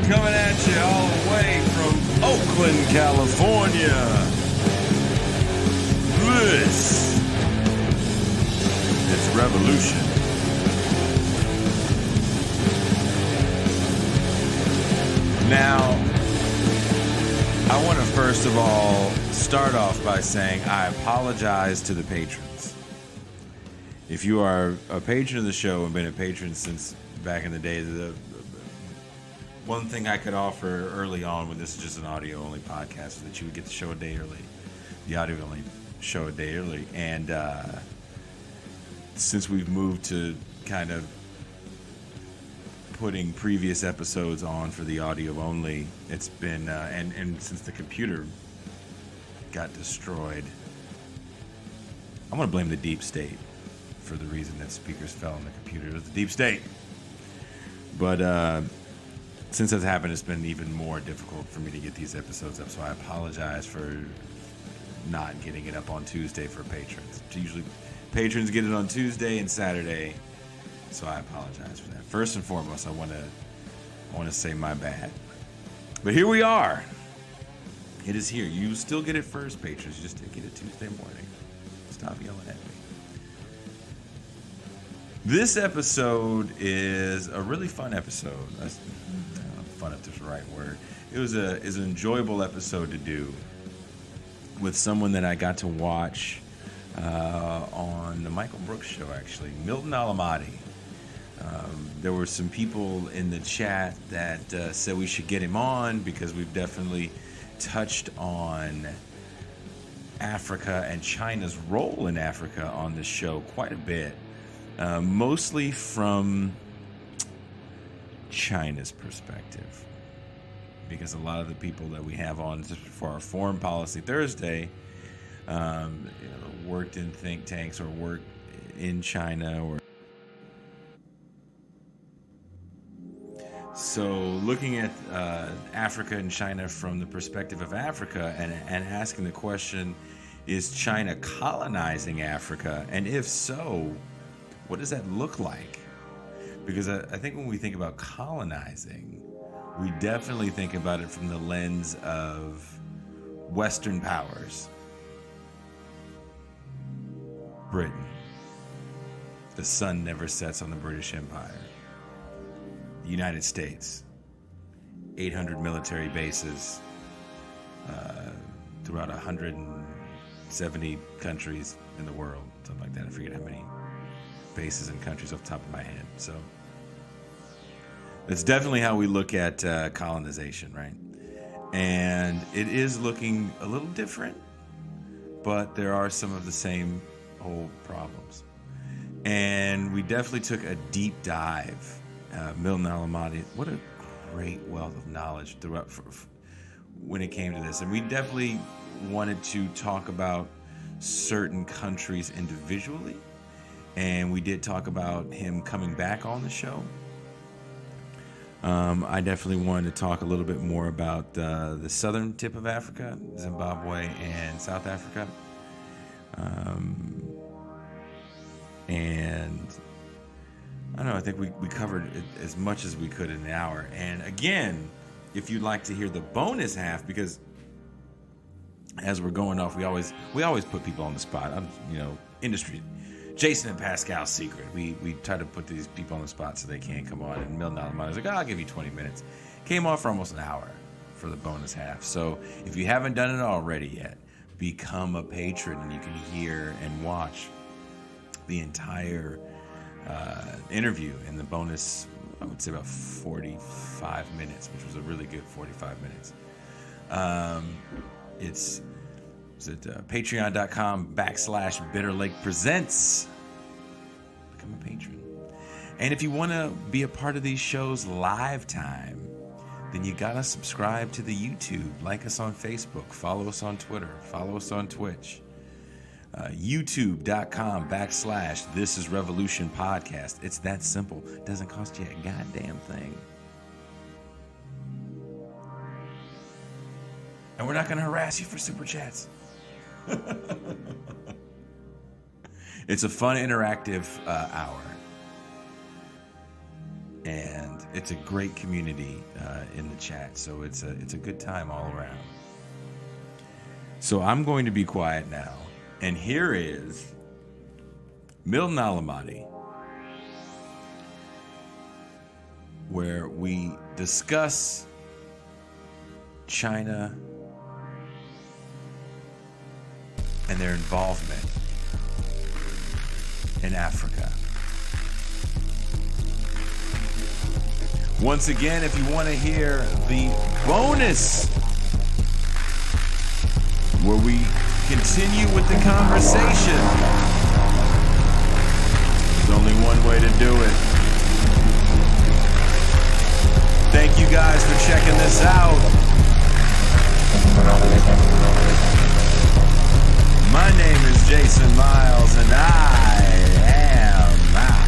Coming at you all the way from Oakland, California. This is Revolution. Now, I want to first of all start off by saying I apologize to the patrons. If you are a patron of the show and been a patron since back in the day, the one thing I could offer early on when this is just an audio-only podcast is that you would get the show a day early. The audio-only show a day early. And since we've moved to kind of putting previous episodes on for the audio-only, it's been, and since the computer got destroyed, I'm going to blame the deep state for the reason that speakers fell on the computer. It was the deep state. But since that's happened, it's been even more difficult for me to get these episodes up. So I apologize for not getting it up on Tuesday for patrons. Usually patrons get it on Tuesday and Saturday. So I apologize for that. First and foremost, I want to say my bad. But here we are. It is here. You still get it first, patrons. You just didn't get it Tuesday morning. Stop yelling at me. This episode is a really fun episode. Fun if there's the right word. It was an enjoyable episode to do with someone that I got to watch on the Michael Brooks show, actually, Milton Allmadi. There were some people in the chat that said we should get him on because we've definitely touched on Africa and China's role in Africa on this show quite a bit, mostly from China's perspective, because a lot of the people that we have on just for our Foreign Policy Thursday worked in think tanks or worked in China. Or so looking at Africa and China from the perspective of Africa and asking the question, is China colonizing Africa? And if so, what does that look like? Because I think when we think about colonizing, we definitely think about it from the lens of Western powers. Britain. The sun never sets on the British Empire. The United States. 800 military bases throughout 170 countries in the world. Something like that. I forget how many bases and countries off the top of my head. So it's definitely how we look at colonization, right? And it is looking a little different, but there are some of the same old problems. And we definitely took a deep dive. Milton Allmadi, what a great wealth of knowledge throughout when it came to this. And we definitely wanted to talk about certain countries individually. And we did talk about him coming back on the show. I definitely wanted to talk a little bit more about the southern tip of Africa, Zimbabwe and South Africa. And I don't know, I think we covered as much as we could in an hour. And again, if you'd like to hear the bonus half, because as we're going off, we always put people on the spot. Industry. Jason and Pascal's secret. We try to put these people on the spot so they can't come on. And Milton Allmadi was like, I'll give you 20 minutes. Came on for almost an hour for the bonus half. So if you haven't done it already yet, become a patron and you can hear and watch the entire interview in the bonus, I would say about 45 minutes, which was a really good 45 minutes. It's at patreon.com/BitterLakePresents. Become a patron. And if you want to be a part of these shows live time, then you got to subscribe to the YouTube. Like us on Facebook. Follow us on Twitter. Follow us on Twitch. YouTube.com/This Is Revolution Podcast. It's that simple. It doesn't cost you a goddamn thing. And we're not going to harass you for super chats. It's a fun, interactive hour. And it's a great community in the chat, so it's a good time all around. So I'm going to be quiet now, and here is Milton Allmadi, where we discuss China and their involvement in Africa. Once again, if you want to hear the bonus where we continue with the conversation, there's only one way to do it. Thank you guys for checking this out. My name is Jason Miles, and I am out.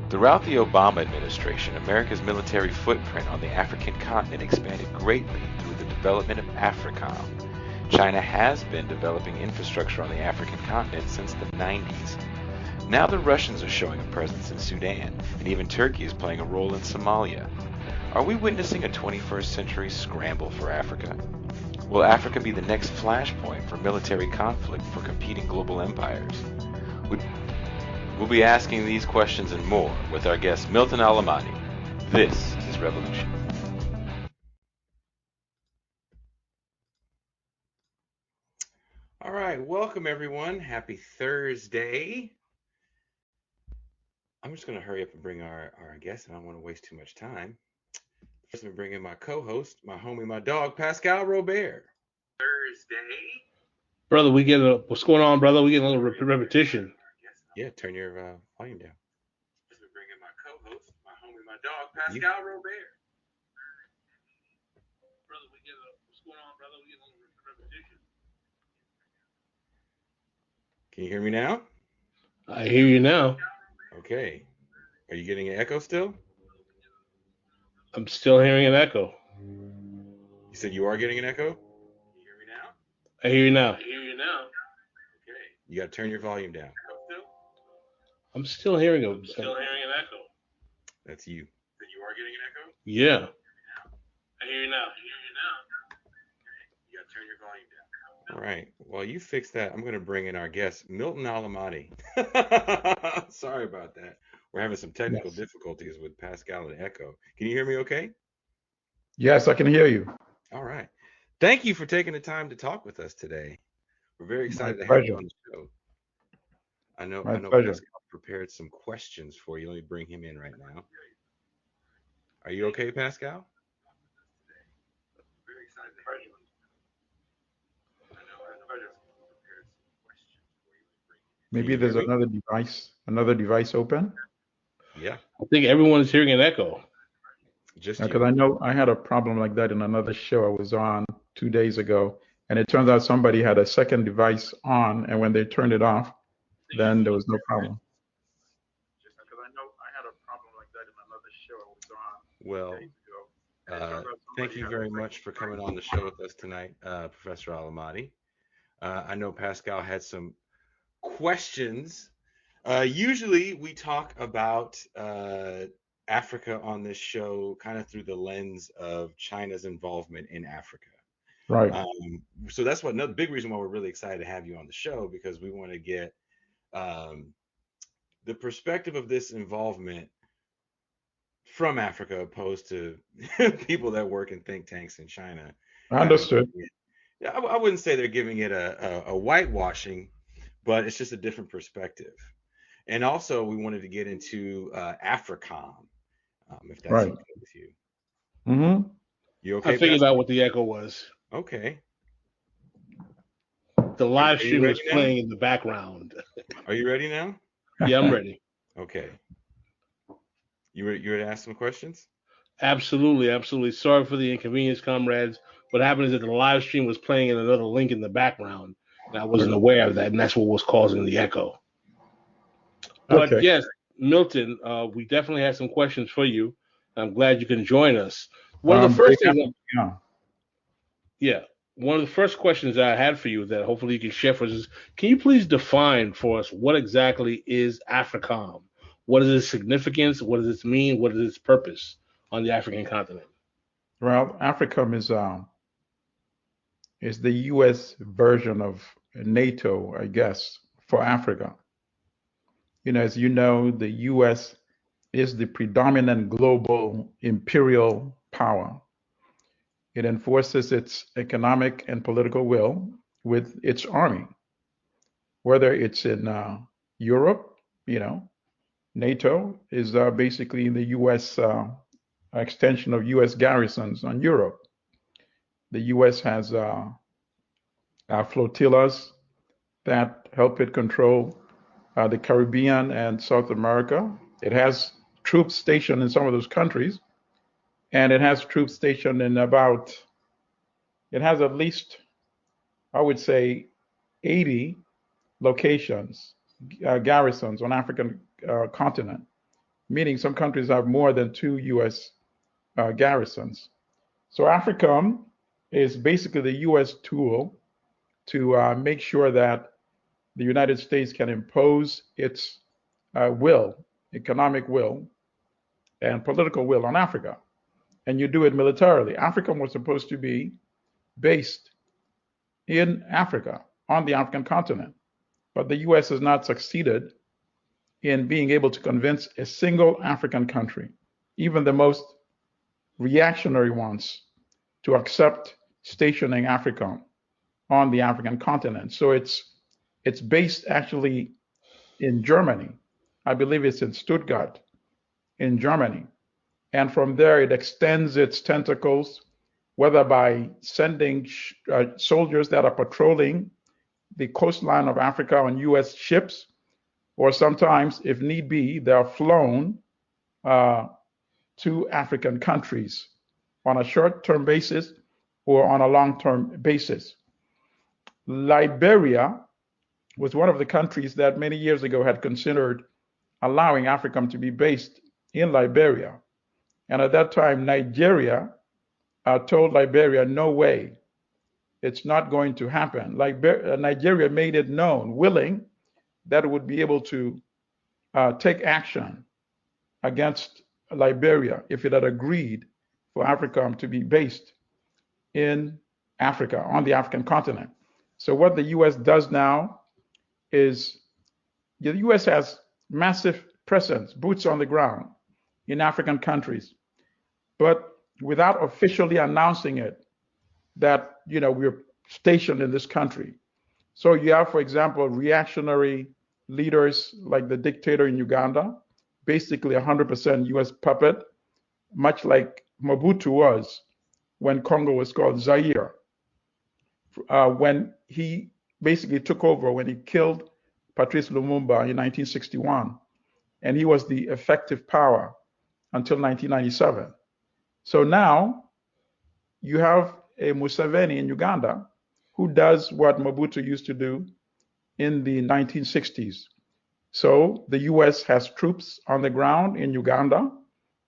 Throughout the Obama administration, America's military footprint on the African continent expanded greatly through the development of Africom. China has been developing infrastructure on the African continent since the 90s. Now the Russians are showing a presence in Sudan, and even Turkey is playing a role in Somalia. Are we witnessing a 21st century scramble for Africa? Will Africa be the next flashpoint for military conflict for competing global empires? We'll be asking these questions and more with our guest Milton Allmadi. This is Revolution. All right, welcome everyone. Happy Thursday. I'm just going to hurry up and bring our guest. I don't want to waste too much time. First, I'm going to bring in my co-host, my homie, my dog, Pascal Robert. Thursday. Brother, we get what's going on, brother? We get a little repetition. Yeah, turn your volume down. Just been bringing my co-host, my homie, my dog, Pascal Robert. Brother, we get what's going on, brother? We get a little repetition. Can you hear me now? I hear you now. Okay. Are you getting an echo still? I'm still hearing an echo. You said you are getting an echo? Can you hear me now? I hear you now. Okay. You got to turn your volume down. I'm still hearing That's an echo. you. That you are getting an echo? Yeah. I hear you now. You got to turn your volume down. All right. While you fix that, I'm going to bring in our guest, Milton Allmadi. Sorry about that. We're having some technical difficulties with Pascal and echo. Can you hear me okay? Yes, I can hear you. All right. Thank you for taking the time to talk with us today. We're very excited to My have you pleasure. on the show. I know pleasure. Pascal prepared some questions for you. Let me bring him in right now. Are you okay, Pascal? Very excited to have you on the show. I know Pascal prepared some questions for you. Maybe there's another device open. Yeah. I think everyone is hearing an echo. Just Because you. I know I had a problem like that in another show I was on 2 days ago, And it turns out somebody had a second device on, and when they turned it off, then there was no problem. Because I know I had a problem like that in another show I was on Well, days ago. And it turns out thank somebody you had very a much for coming on the show with us tonight, Professor Allimadi. I know Pascal had some questions. Usually we talk about Africa on this show kind of through the lens of China's involvement in Africa. Right. So that's what another big reason why we're really excited to have you on the show, because we want to get the perspective of this involvement from Africa opposed to people that work in think tanks in China. Understood. Yeah, I wouldn't say they're giving it a whitewashing, but it's just a different perspective. And also, we wanted to get into Africom, if that's Right. okay with you. Mm-hmm. You okay? I figured Pascal? out what the echo was. Okay. The live Are you stream was ready now? playing in the background. Are you ready now? Yeah, I'm ready. Okay. You ready to ask some questions? Absolutely, absolutely. Sorry for the inconvenience, comrades. What happened is that the live stream was playing in another link in the background, and I wasn't aware of that, and that's what was causing the echo. But Okay. yes, Milton, we definitely have some questions for you. I'm glad you can join us. One of the Very first things, yeah. one of the first questions I had for you that hopefully you can share for us is, can you please define for us what exactly is Africom? What is its significance? What does it mean? What is its purpose on the African continent? Well, Africom is the U.S. version of NATO, I guess, for Africa. As you know, the U.S. is the predominant global imperial power. It enforces its economic and political will with its army, whether it's in Europe. NATO is basically the U.S. Extension of U.S. garrisons on Europe. The U.S. has flotillas that help it control the Caribbean and South America. It has troops stationed in some of those countries, and it has troops stationed in it has at least, I would say, 80 locations, garrisons on African continent, meaning some countries have more than 2 U.S. Garrisons. So Africom is basically the U.S. tool to make sure that the United States can impose its economic will, and political will on Africa. And you do it militarily. Africom was supposed to be based in Africa, on the African continent. But the U.S. has not succeeded in being able to convince a single African country, even the most reactionary ones, to accept stationing Africom on the African continent. So it's based actually in Germany. I believe it's in Stuttgart, in Germany. And from there, it extends its tentacles, whether by sending soldiers that are patrolling the coastline of Africa on U.S. ships, or sometimes, if need be, they are flown to African countries on a short-term basis or on a long-term basis. Liberia was one of the countries that many years ago had considered allowing Africom to be based in Liberia. And at that time, Nigeria told Liberia, no way, it's not going to happen. Nigeria made it known, willing, that it would be able to take action against Liberia if it had agreed for Africom to be based in Africa, on the African continent. So what the U.S. does now is the U.S. has massive presence, boots on the ground in African countries, but without officially announcing it that we're stationed in this country. So you have, for example, reactionary leaders like the dictator in Uganda, basically 100% U.S. puppet, much like Mobutu was when Congo was called Zaire. When he basically took over, when he killed Patrice Lumumba in 1961, and he was the effective power until 1997. So now you have a Museveni in Uganda who does what Mobutu used to do in the 1960s. So the US has troops on the ground in Uganda.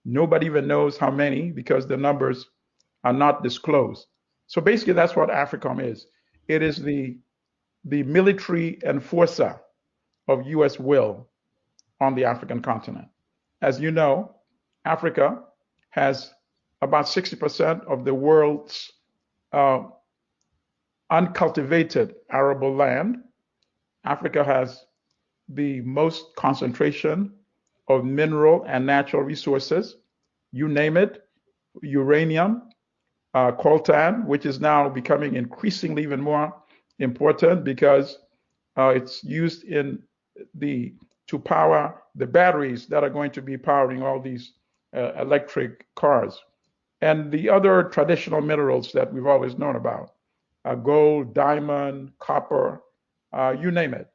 Nobody even knows how many because the numbers are not disclosed. So basically, that's what Africom is. It is the military enforcer of US will on the African continent. As you know, Africa has about 60% of the world's uncultivated arable land. Africa has the most concentration of mineral and natural resources. You name it, uranium, coltan, which is now becoming increasingly even more important because it's used to power the batteries that are going to be powering all these electric cars. And the other traditional minerals that we've always known about, gold, diamond, copper, you name it.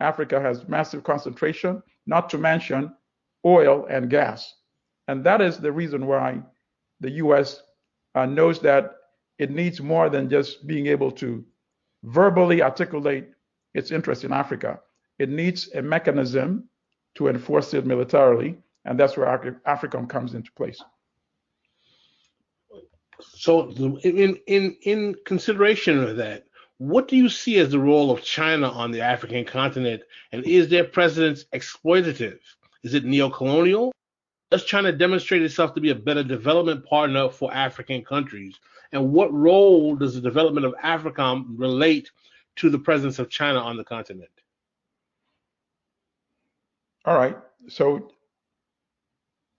Africa has massive concentration, not to mention oil and gas. And that is the reason why the US knows that it needs more than just being able to verbally articulate its interest in Africa. It needs a mechanism to enforce it militarily, and that's where Africom comes into place. So, in consideration of that, what do you see as the role of China on the African continent, and is their presence exploitative? Is it neo-colonial? Does China demonstrate itself to be a better development partner for African countries? And what role does the development of Africom relate to the presence of China on the continent? All right. So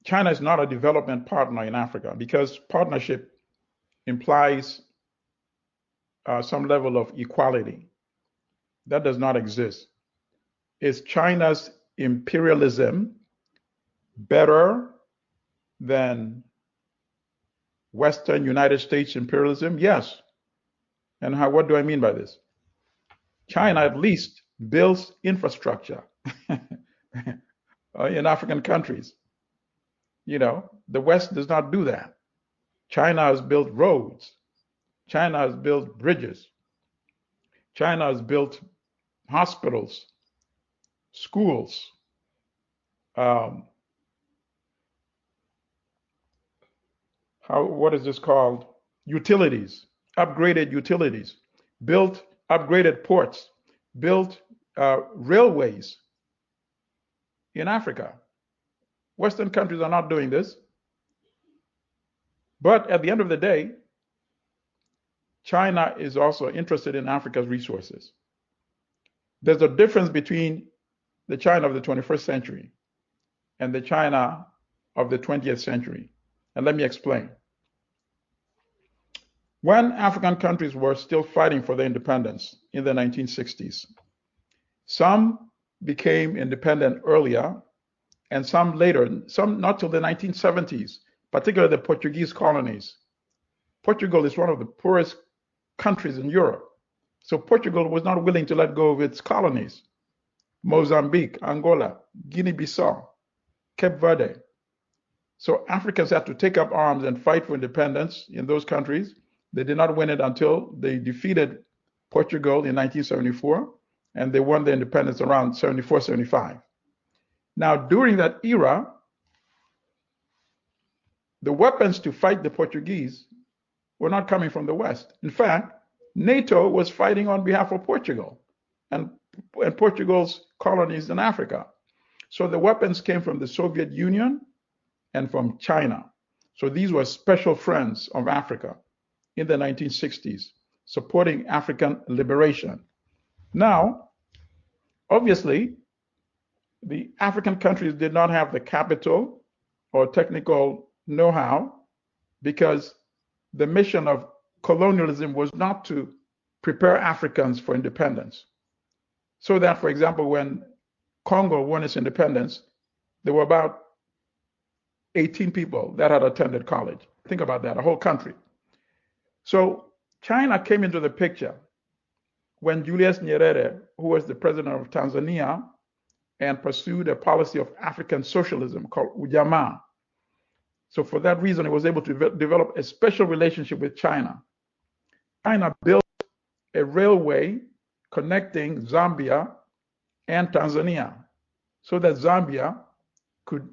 China is not a development partner in Africa because partnership implies some level of equality. That does not exist. Is China's imperialism better than Western United States imperialism? Yes. And what do I mean by this? China at least builds infrastructure in African countries. You know, the West does not do that. China has built roads. China has built bridges. China has built hospitals, schools, what is this called? Utilities, upgraded utilities, built upgraded ports, built railways in Africa. Western countries are not doing this. But at the end of the day, China is also interested in Africa's resources. There's a difference between the China of the 21st century and the China of the 20th century. And let me explain. When African countries were still fighting for their independence in the 1960s, some became independent earlier and some later, some not till the 1970s, particularly the Portuguese colonies. Portugal is one of the poorest countries in Europe. So Portugal was not willing to let go of its colonies. Mozambique, Angola, Guinea-Bissau, Cape Verde. So Africans had to take up arms and fight for independence in those countries. They did not win it until they defeated Portugal in 1974, and they won their independence around 74, 75. Now, during that era, the weapons to fight the Portuguese were not coming from the West. In fact, NATO was fighting on behalf of Portugal and Portugal's colonies in Africa. So the weapons came from the Soviet Union and from China. So these were special friends of Africa in the 1960s, supporting African liberation. Now, obviously, the African countries did not have the capital or technical know-how because the mission of colonialism was not to prepare Africans for independence. So that, for example, when Congo won its independence, there were about 18 people that had attended college. Think about that, a whole country. So China came into the picture when Julius Nyerere, who was the president of Tanzania and pursued a policy of African socialism called Ujamaa. So for that reason, he was able to develop a special relationship with China. China built a railway connecting Zambia and Tanzania so that Zambia could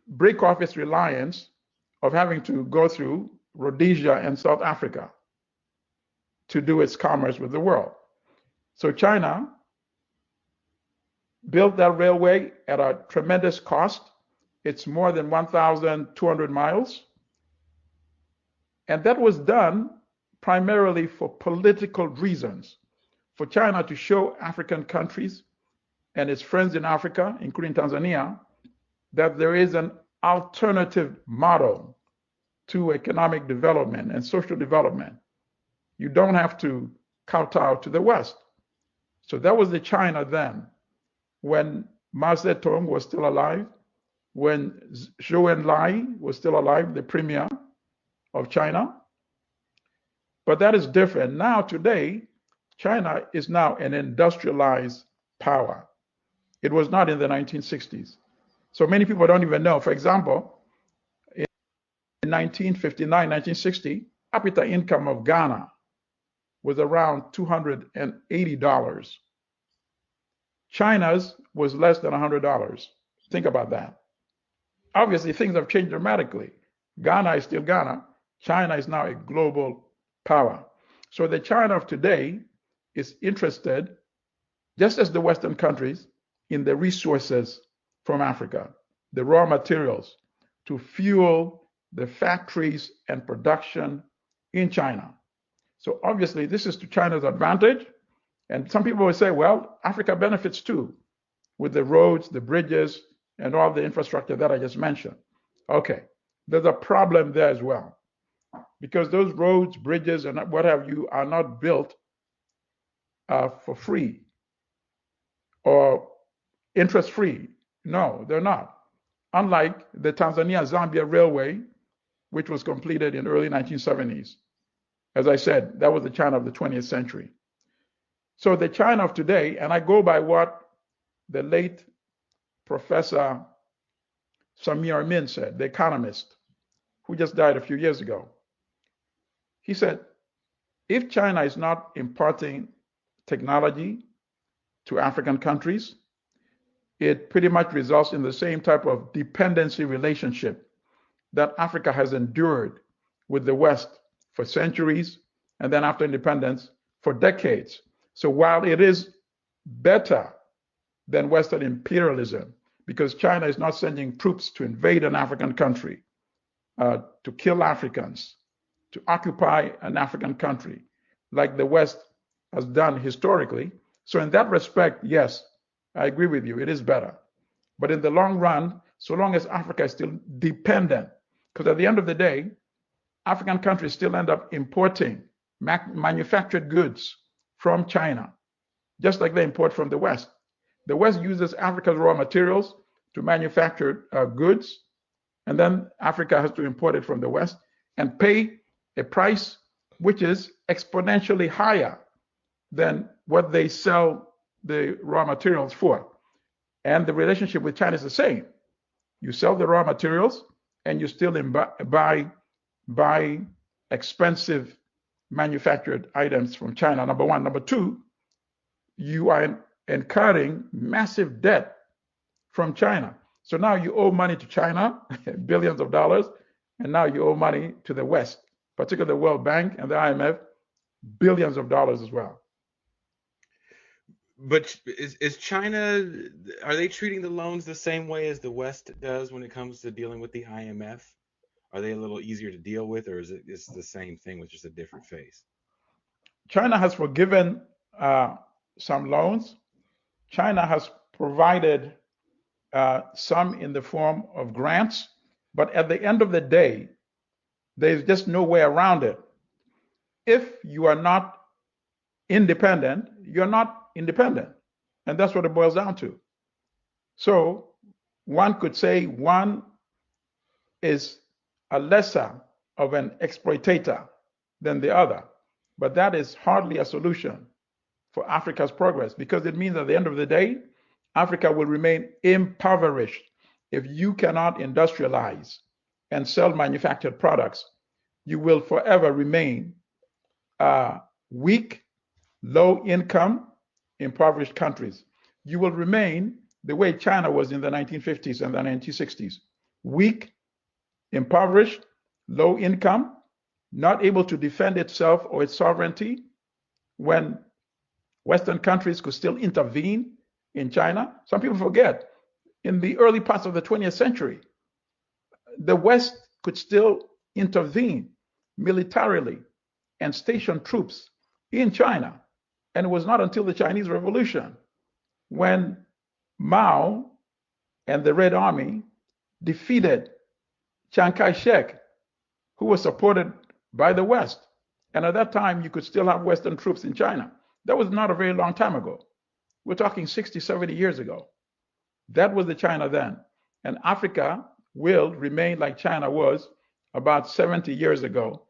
break off its reliance of having to go through Rhodesia and South Africa to do its commerce with the world. So China built that railway at a tremendous cost. It's more than 1,200 miles. And that was done primarily for political reasons, for China to show African countries and its friends in Africa, including Tanzania, that there is an alternative model to economic development and social development. You don't have to kowtow to the West. So that was the China then, when Mao Zedong was still alive, when Zhou Enlai was still alive, the premier of China. But that is different. Now, today, China is now an industrialized power. It was not in the 1960s. So many people don't even know. For example, in 1959, 1960, per capita income of Ghana was around $280. China's was less than $100. Think about that. Obviously, things have changed dramatically. Ghana is still Ghana. China is now a global power. So the China of today is interested, just as the Western countries, in the resources from Africa, the raw materials to fuel the factories and production in China. So obviously, this is to China's advantage. And some people will say, well, Africa benefits too, with the roads, the bridges, and all the infrastructure that I just mentioned. Okay, there's a problem there as well, because those roads, bridges, and what have you are not built for free or interest-free. No, they're not. Unlike the Tanzania-Zambia Railway, which was completed in early 1970s. As I said, that was the China of the 20th century. So the China of today, and I go by what the late Professor Samir Amin said, the economist, who just died a few years ago. He said, if China is not imparting technology to African countries, it pretty much results in the same type of dependency relationship that Africa has endured with the West for centuries, and then after independence for decades. So while it is better than Western imperialism, because China is not sending troops to invade an African country, to kill Africans, to occupy an African country, like the West has done historically. So in that respect, yes, I agree with you, it is better. But in the long run, so long as Africa is still dependent, because at the end of the day, African countries still end up importing manufactured goods from China, just like they import from the West. The West uses Africa's raw materials to manufacture goods, and then Africa has to import it from the West and pay a price which is exponentially higher than what they sell the raw materials for. And the relationship with China is the same. You sell the raw materials and you still buy expensive manufactured items from China, number one. Number two, you are incurring massive debt from China. So now you owe money to China, billions of dollars, and now you owe money to the West, particularly the World Bank and the IMF, billions of dollars as well. But is China, are they treating the loans the same way as the West does when it comes to dealing with the IMF? Are they a little easier to deal with, or is it the same thing with just a different face? China has forgiven some loans. China has provided some in the form of grants, but at the end of the day, there's just no way around it. If you are not independent, you're not independent. And that's what it boils down to. So one could say one is a lesser of an exploitator than the other, but that is hardly a solution for Africa's progress, because it means at the end of the day, Africa will remain impoverished. If you cannot industrialize and sell manufactured products, you will forever remain weak, low income, impoverished countries. You will remain the way China was in the 1950s and the 1960s. Weak, impoverished, low income, not able to defend itself or its sovereignty when Western countries could still intervene in China. Some people forget, in the early parts of the 20th century, the West could still intervene militarily and station troops in China. And it was not until the Chinese Revolution when Mao and the Red Army defeated Chiang Kai-shek, who was supported by the West. And at that time, you could still have Western troops in China. That was not a very long time ago. We're talking 60, 70 years ago. That was the China then. And Africa will remain like China was about 70 years ago,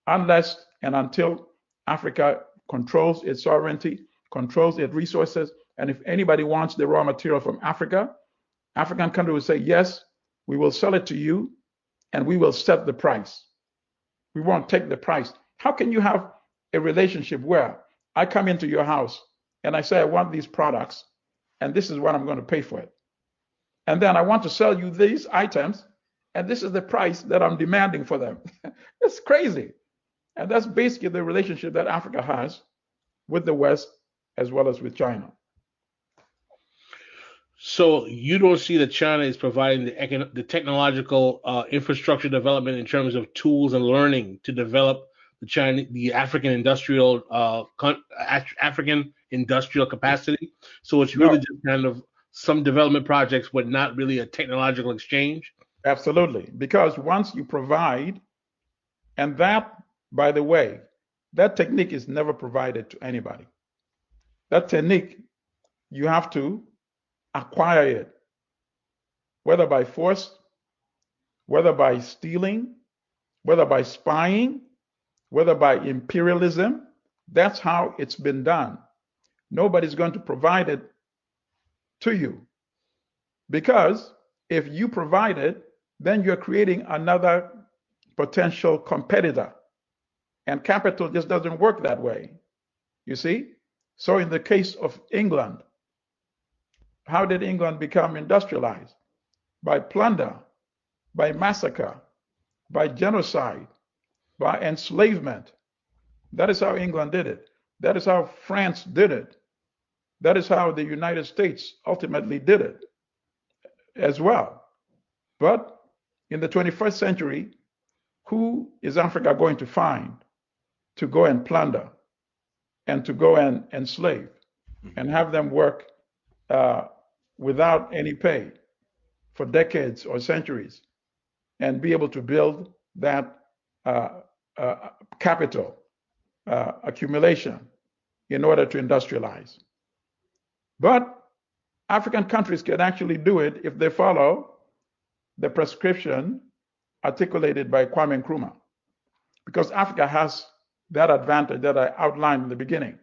unless and until Africa controls its sovereignty, controls its resources. And if anybody wants the raw material from Africa, African country will say, yes, we will sell it to you and we will set the price. We won't take the price. How can you have a relationship where I come into your house and I say, I want these products and this is what I'm going to pay for it. And then I want to sell you these items and this is the price that I'm demanding for them. It's crazy. And that's basically the relationship that Africa has with the West as well as with China. So you don't see that China is providing the technological infrastructure development in terms of tools and learning to develop the African industrial capacity. So it's really just kind of some development projects, but not really a technological exchange. Absolutely, because once you provide, and that, by the way, that technique is never provided to anybody. That technique, you have to acquire it, whether by force, whether by stealing, whether by spying, whether by imperialism. That's how it's been done. Nobody's going to provide it to you, because if you provide it, then you're creating another potential competitor, and capital just doesn't work that way, you see. So in the case of England, how did England become industrialized? By plunder, by massacre, by genocide, by enslavement. That is how England did it. That is how France did it. That is how the United States ultimately did it as well. But in the 21st century, who is Africa going to find to go and plunder and to go and enslave and have them work without any pay for decades or centuries and be able to build that capital accumulation in order to industrialize? But African countries can actually do it if they follow the prescription articulated by Kwame Nkrumah, because Africa has that advantage that I outlined in the beginning.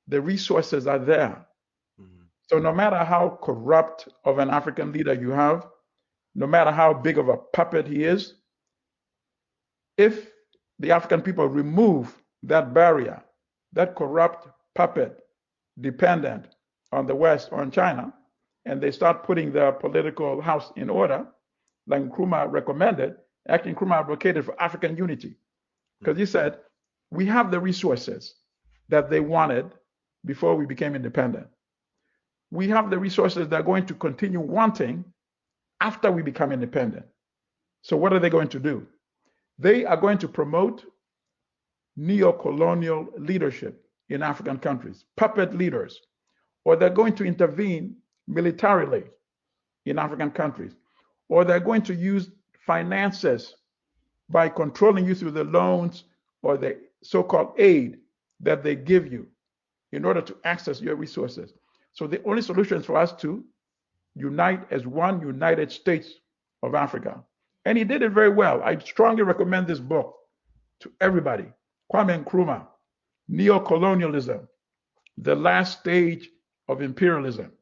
The resources are there. So no matter how corrupt of an African leader you have, no matter how big of a puppet he is, if the African people remove that barrier, that corrupt puppet dependent on the West or on China, and they start putting their political house in order, like Nkrumah recommended. Actually, Nkrumah advocated for African unity, because he said, we have the resources that they wanted before we became independent. We have the resources they're going to continue wanting after we become independent. So what are they going to do? They are going to promote neo-colonial leadership in African countries, puppet leaders, or they're going to intervene militarily in African countries, or they're going to use finances by controlling you through the loans or the so-called aid that they give you in order to access your resources. So the only solution is for us to unite as one United States of Africa. And he did it very well. I strongly recommend this book to everybody. Kwame Nkrumah, Neo-Colonialism, the Last Stage of Imperialism.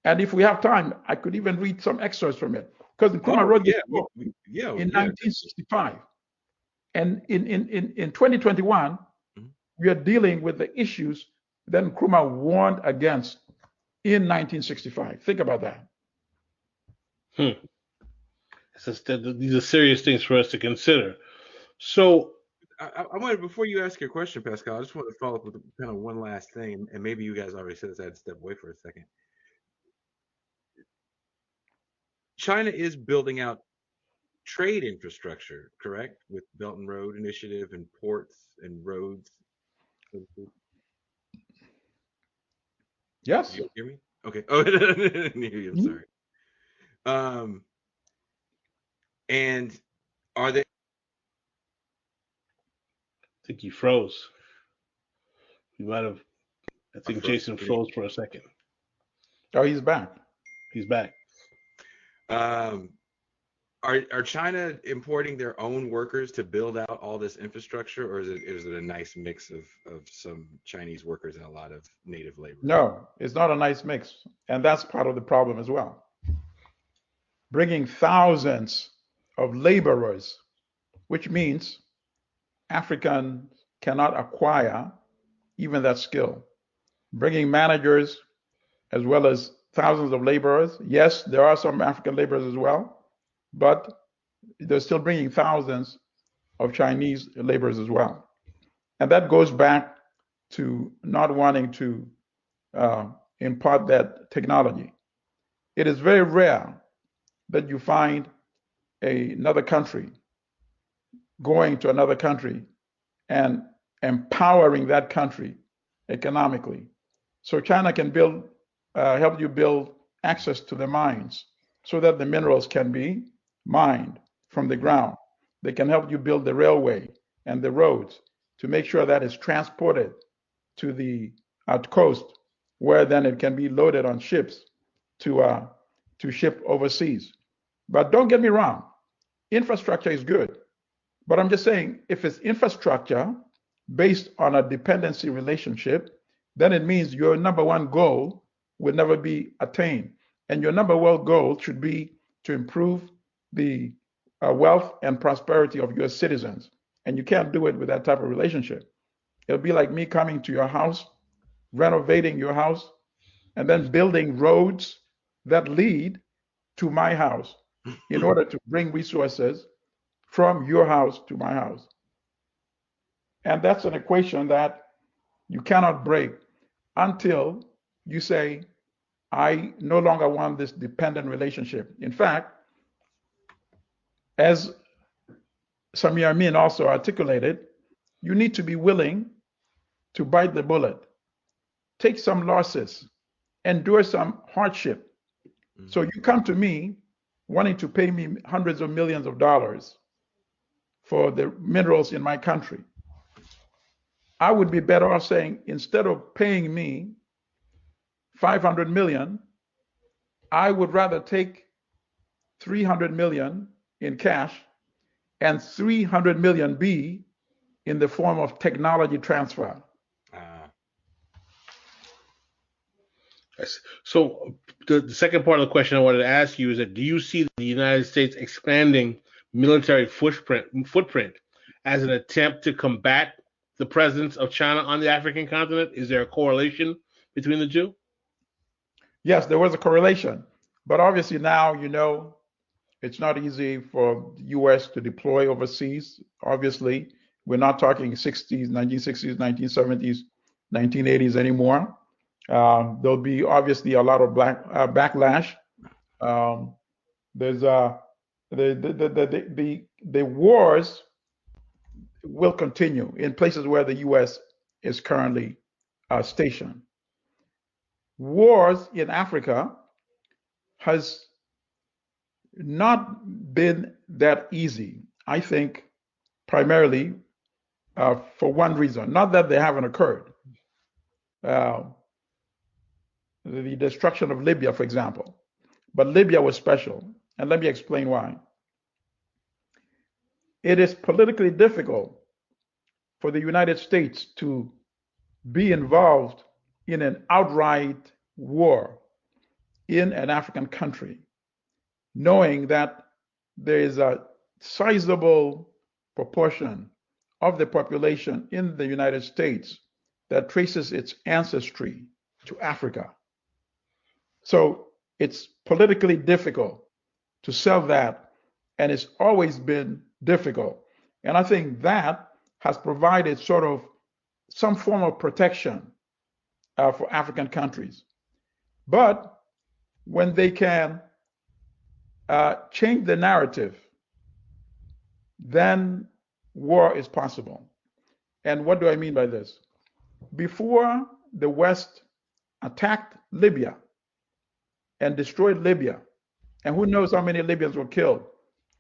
And if we have time, I could even read some excerpts from it, because Nkrumah wrote this book in 1965. And in 2021, we are dealing with the issues that Nkrumah warned against in 1965. Think about that. These are serious things for us to consider. So, I wanted, before you ask your question, Pascal, I just want to follow up with kind of one last thing, and maybe you guys already said this. I had to step away for a second. China is building out trade infrastructure, correct? With Belt and Road Initiative and ports and roads. Yes. Do you hear me? Okay. Oh, I didn't hear you. I'm sorry. And are they? I think he froze. You might have. I think Jason froze for a second. Oh, he's back. He's back. Are China importing their own workers to build out all this infrastructure, or is it a nice mix of some Chinese workers and a lot of native labor? No, it's not a nice mix, and that's part of the problem as well. Bringing thousands of laborers, which means Africans cannot acquire even that skill. Bringing managers as well as thousands of laborers. Yes, there are some African laborers as well, but they're still bringing thousands of Chinese laborers as well. And that goes back to not wanting to impart that technology. It is very rare that you find another country going to another country and empowering that country economically. So China can help you build access to the mines so that the minerals can be mined from the ground. They can help you build the railway and the roads to make sure that it's transported to the coast, where then it can be loaded on ships to ship overseas. But don't get me wrong, infrastructure is good. But I'm just saying, if it's infrastructure based on a dependency relationship, then it means your number one goal will never be attained. And your number one goal should be to improve the wealth and prosperity of your citizens. And you can't do it with that type of relationship. It'll be like me coming to your house, renovating your house, and then building roads that lead to my house in order to bring resources from your house to my house. And that's an equation that you cannot break until you say, I no longer want this dependent relationship. In fact, as Samir Amin also articulated, you need to be willing to bite the bullet, take some losses, endure some hardship. So you come to me wanting to pay me hundreds of millions of dollars for the minerals in my country. I would be better off saying, instead of paying me 500 million, I would rather take 300 million in cash and 300 million be in the form of technology transfer. So the second part of the question I wanted to ask you is that, do you see the United States expanding military footprint as an attempt to combat the presence of China on the African continent? Is there a correlation between the two? Yes, there was a correlation. But obviously now, it's not easy for the U.S. to deploy overseas. Obviously, we're not talking 60s, 1960s, 1970s, 1980s anymore. There'll be obviously a lot of backlash. There's the wars will continue in places where the U.S. is currently stationed. Wars in Africa has not been that easy, I think, primarily for one reason. Not that they haven't occurred. The destruction of Libya, for example. But Libya was special, and let me explain why. It is politically difficult for the United States to be involved in an outright war in an African country, knowing that there is a sizable proportion of the population in the United States that traces its ancestry to Africa. So it's politically difficult to sell that, and it's always been difficult. And I think that has provided sort of some form of protection for African countries. But when they can change the narrative, then war is possible. And what do I mean by this? Before the West attacked Libya and destroyed Libya, and who knows how many Libyans were killed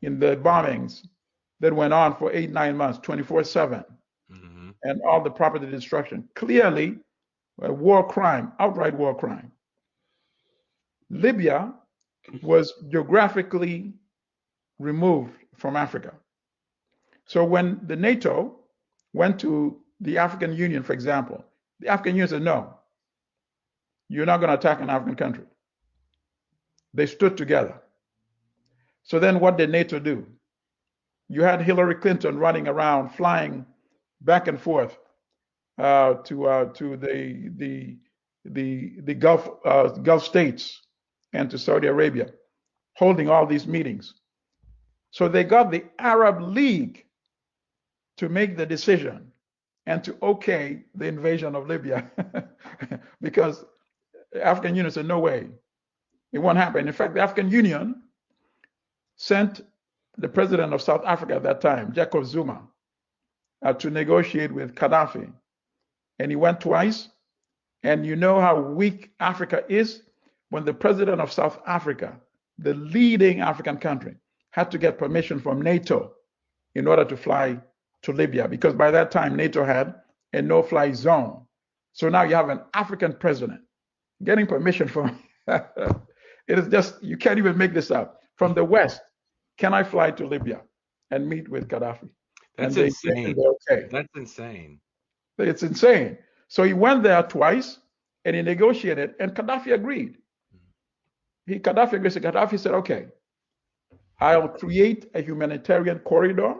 in the bombings that went on for 8-9 months, 24/7, and all the property destruction. Clearly, a war crime, outright war crime. Libya was geographically removed from Africa. So when the NATO went to the African Union, for example, the African Union said, no, you're not going to attack an African country. They stood together. So then what did NATO do? You had Hillary Clinton running around, flying back and forth to the Gulf states and to Saudi Arabia, holding all these meetings. So they got the Arab League to make the decision and to okay the invasion of Libya because the African Union said, no way, it won't happen. In fact, the African Union sent the president of South Africa at that time, Jacob Zuma, to negotiate with Gaddafi. And he went twice. And you know how weak Africa is when the president of South Africa, the leading African country, had to get permission from NATO in order to fly to Libya, because by that time NATO had a no-fly zone. So now you have an African president getting permission from, it is just, you can't even make this up. From the West, can I fly to Libya and meet with Gaddafi? That's and insane. Okay. That's insane. It's insane. So he went there twice and he negotiated, and Gaddafi agreed. Gaddafi agreed. So Gaddafi said, okay, I'll create a humanitarian corridor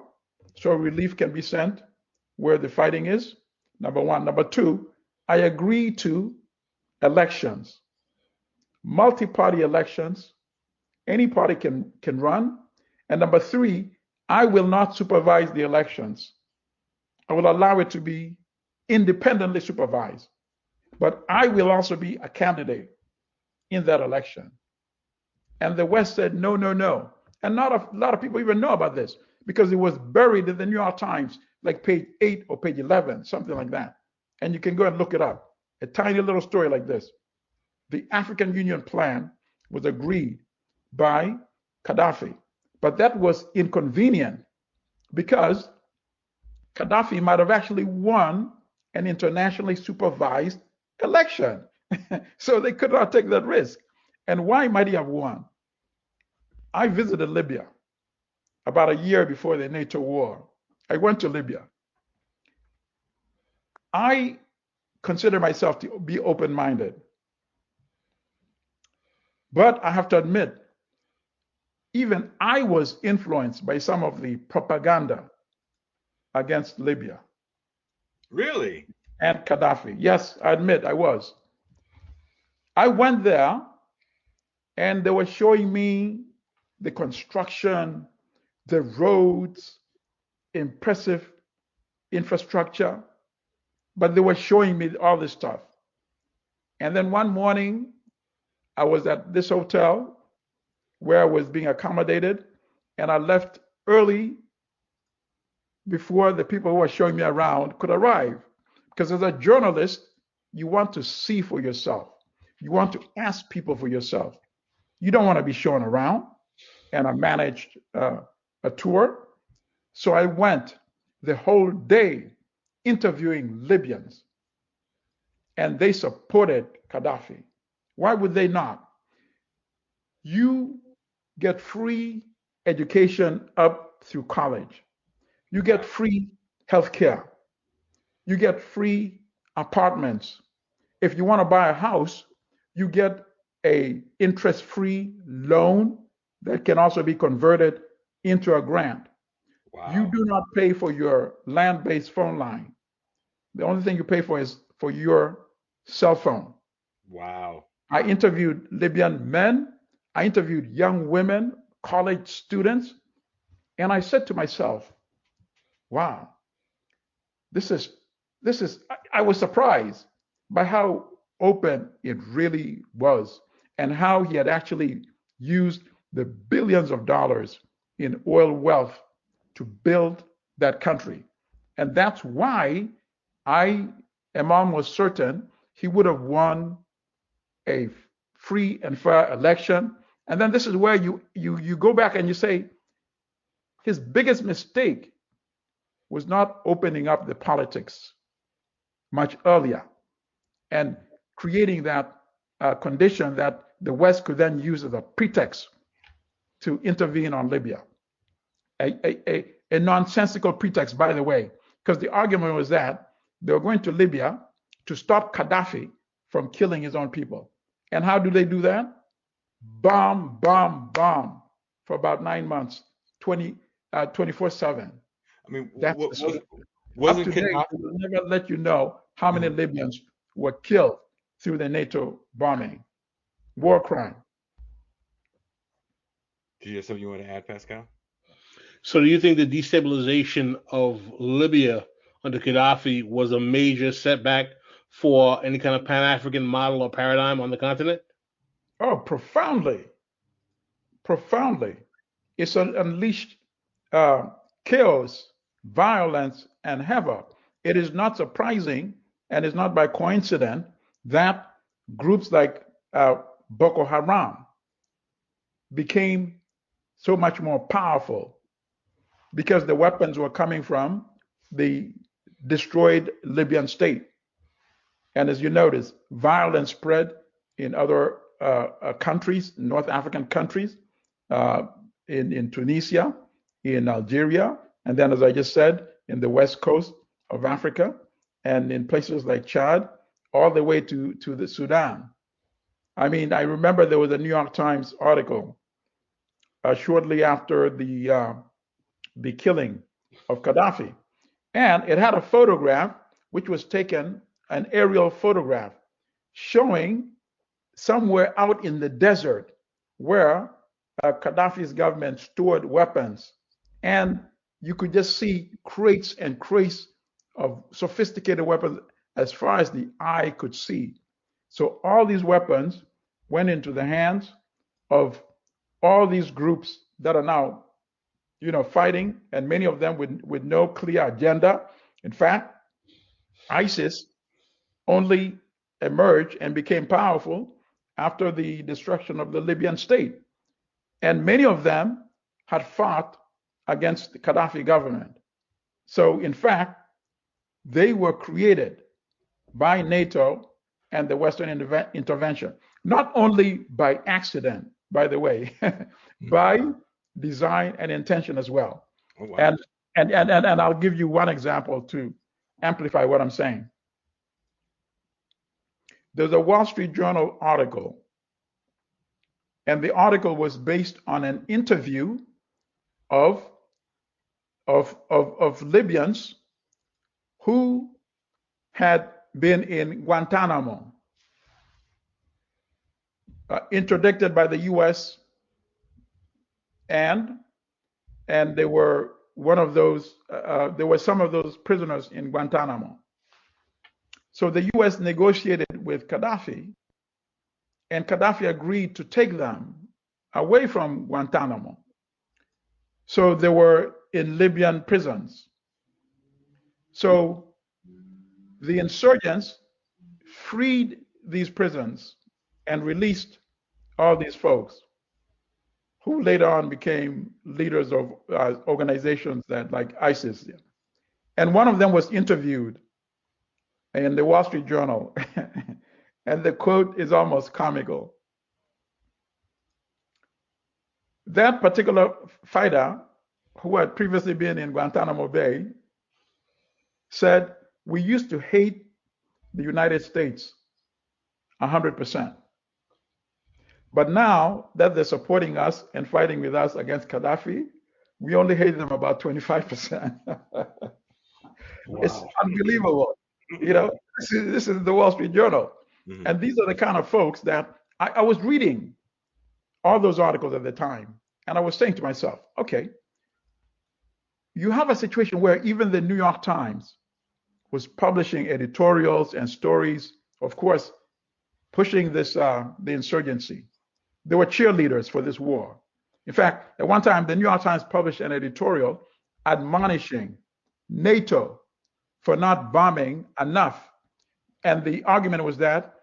so relief can be sent where the fighting is. Number one. Number two, I agree to elections, multi-party elections. Any party can run. And number three, I will not supervise the elections. I will allow it to be independently supervised. But I will also be a candidate in that election. And the West said, no, no, no. And not a lot of people even know about this because it was buried in the New York Times, like page 8 or page 11, something like that. And you can go and look it up. A tiny little story like this. The African Union plan was agreed by Gaddafi, but that was inconvenient because Gaddafi might have actually won an internationally supervised election. So they could not take that risk. And why might he have won? I visited Libya about a year before the NATO war. I went to Libya. I consider myself to be open-minded. But I have to admit, even I was influenced by some of the propaganda against Libya. Really? And Gaddafi. Yes, I admit I was. I went there and they were showing me the construction, the roads, impressive infrastructure, but they were showing me all this stuff. And then one morning, I was at this hotel where I was being accommodated, and I left early before the people who were showing me around could arrive. Because as a journalist, you want to see for yourself. You want to ask people for yourself. You don't want to be shown around. And I managed a tour. So I went the whole day interviewing Libyans, and they supported Gaddafi. Why would they not? You get free education up through college. You get free healthcare. You get free apartments. If you want to buy a house, you get an interest-free loan that can also be converted into a grant. Wow. You do not pay for your land-based phone line. The only thing you pay for is for your cell phone. Wow. I interviewed Libyan men. I interviewed young women, college students. And I said to myself, wow, this is, I was surprised by how open it really was and how he had actually used the billions of dollars in oil wealth to build that country. And that's why I am almost certain he would have won a free and fair election. And then this is where you go back and you say his biggest mistake was not opening up the politics much earlier and creating that condition that the West could then use as a pretext to intervene on Libya. A nonsensical pretext, by the way, because the argument was that they were going to Libya to stop Gaddafi from killing his own people. And how do they do that? Bomb, bomb, bomb for about 9 months, 24/7. I mean, That's wasn't up to date, Gaddafi? they will never let you know how many Libyans were killed through the NATO bombing. War crime. Do you have something you want to add, Pascal? So, do you think the destabilization of Libya under Gaddafi was a major setback for any kind of Pan-African model or paradigm on the continent? Oh, profoundly. Profoundly. It's unleashed chaos, violence, and havoc. It is not surprising, and it's not by coincidence, that groups like Boko Haram became so much more powerful because the weapons were coming from the destroyed Libyan state. And as you notice, violence spread in other countries, North African countries, in Tunisia, in Algeria, and then, as I just said, in the west coast of Africa, and in places like Chad, all the way to the Sudan. I mean, I remember there was a New York Times article shortly after the killing of Gaddafi, and it had a photograph which was taken, an aerial photograph, showing somewhere out in the desert where Gaddafi's government stored weapons. And you could just see crates and crates of sophisticated weapons as far as the eye could see. So all these weapons went into the hands of all these groups that are now, fighting, and many of them with no clear agenda. In fact, ISIS only emerged and became powerful after the destruction of the Libyan state. And many of them had fought against the Gaddafi government. So, in fact, they were created by NATO and the Western intervention, not only by accident, by the way, by design and intention as well. Oh, wow. And I'll give you one example to amplify what I'm saying. There's a Wall Street Journal article, and the article was based on an interview of Libyans who had been in Guantanamo, interdicted by the U.S. and they were one of those. There were some of those prisoners in Guantanamo. So the U.S. negotiated with Gaddafi, and Gaddafi agreed to take them away from Guantanamo. So they were in Libyan prisons. So the insurgents freed these prisons and released all these folks, who later on became leaders of organizations that like ISIS. And one of them was interviewed in the Wall Street Journal, and the quote is almost comical. That particular fighter, who had previously been in Guantanamo Bay, said, "We used to hate the United States 100%. But now that they're supporting us and fighting with us against Gaddafi, We only hate them about 25%. It's unbelievable. This is the Wall Street Journal. Mhm. And these are the kind of folks that I was reading all those articles at the time. And I was saying to myself, okay, you have a situation where even the New York Times was publishing editorials and stories, of course, pushing this the insurgency. They were cheerleaders for this war. In fact, at one time, the New York Times published an editorial admonishing NATO for not bombing enough. And the argument was that